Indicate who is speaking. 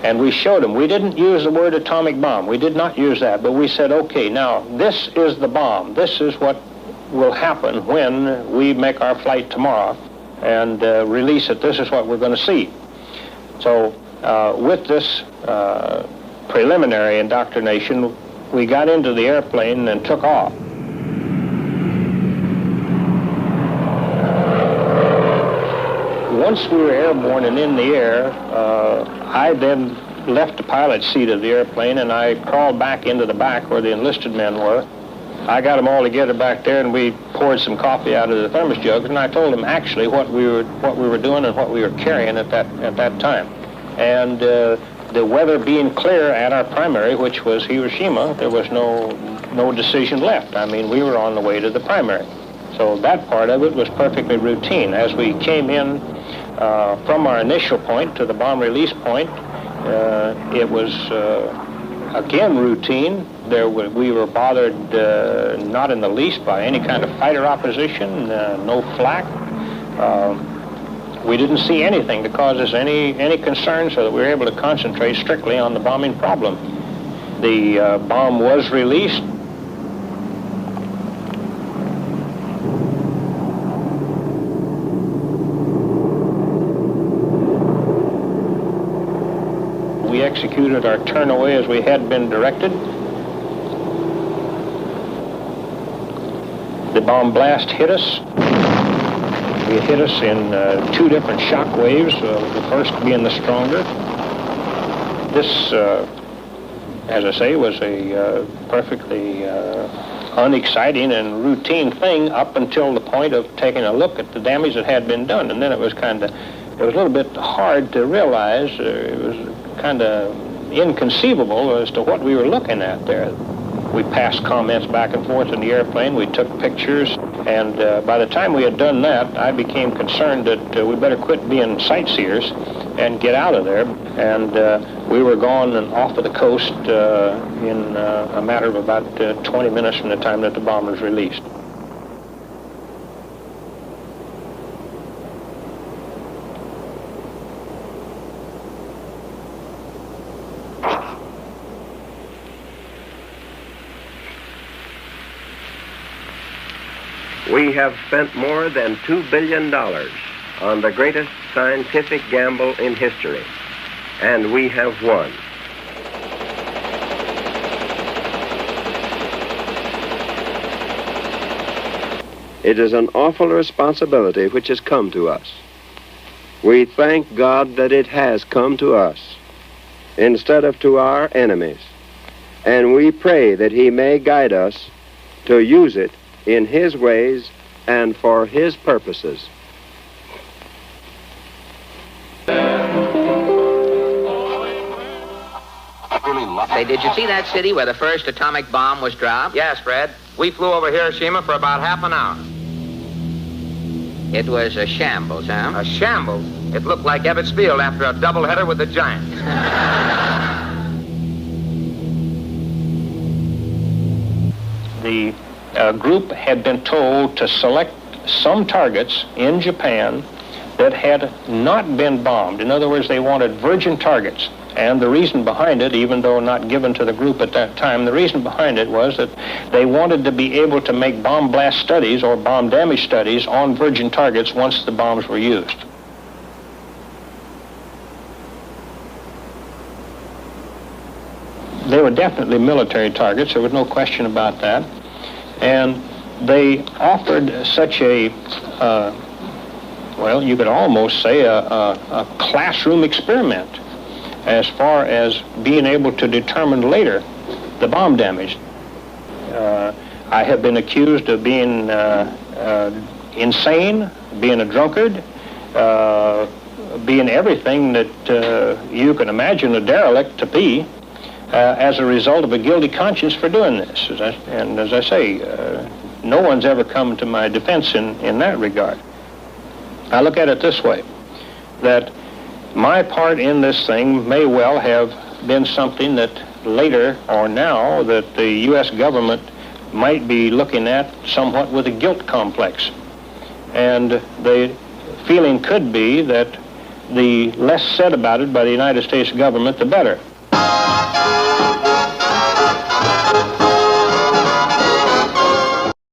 Speaker 1: And we showed them. We didn't use the word atomic bomb. We did not use that. But we said, okay, now this is the bomb. This is what will happen when we make our flight tomorrow and release it. This is what we're going to see. So with this preliminary indoctrination, we got into the airplane and took off. Once we were airborne and in the air, I then left the pilot's seat of the airplane and I crawled back into the back where the enlisted men were. I got them all together back there and we poured some coffee out of the thermos jugs, and I told them actually what we were doing and what we were carrying at that time. And the weather being clear at our primary, which was Hiroshima, there was no decision left. I mean, we were on the way to the primary. So that part of it was perfectly routine. As we came in from our initial point to the bomb release point, it was again routine. We were bothered not in the least by any kind of fighter opposition, no flak. We didn't see anything to cause us any concern, so that we were able to concentrate strictly on the bombing problem. The bomb was released. We executed our turn away as we had been directed. The bomb blast hit us. It hit us in two different shock waves, the first being the stronger. This, as I say, was a perfectly unexciting and routine thing up until the point of taking a look at the damage that had been done. And then it was a little bit hard to realize. It was kind of inconceivable as to what we were looking at there. We passed comments back and forth in the airplane. We took pictures. And by the time we had done that, I became concerned that we better quit being sightseers and get out of there. And we were gone and off of the coast in a matter of about 20 minutes from the time that the bomb was released.
Speaker 2: We have spent more than $2 billion on the greatest scientific gamble in history, and we have won. It is an awful responsibility which has come to us. We thank God that it has come to us instead of to our enemies, and we pray that He may guide us to use it in His ways and for His purposes.
Speaker 3: Say, did you see that city where the first atomic bomb was dropped?
Speaker 4: Yes, Fred. We flew over Hiroshima for about half an hour.
Speaker 3: It was a shambles, huh?
Speaker 4: A shambles? It looked like Ebbets Field after a doubleheader with the Giants.
Speaker 1: The group had been told to select some targets in Japan that had not been bombed. In other words, they wanted virgin targets. And the reason behind it, even though not given to the group at that time, the reason behind it was that they wanted to be able to make bomb blast studies or bomb damage studies on virgin targets once the bombs were used. They were definitely military targets. There was no question about that. And they offered such a, well, you could almost say a classroom experiment as far as being able to determine later the bomb damage. I have been accused of being insane, being a drunkard, being everything that you can imagine a derelict to be as a result of a guilty conscience for doing this. And as I say, no one's ever come to my defense in that regard. I look at it this way, that my part in this thing may well have been something that later or now that the U.S. government might be looking at somewhat with a guilt complex. And the feeling could be that the less said about it by the United States government, the better.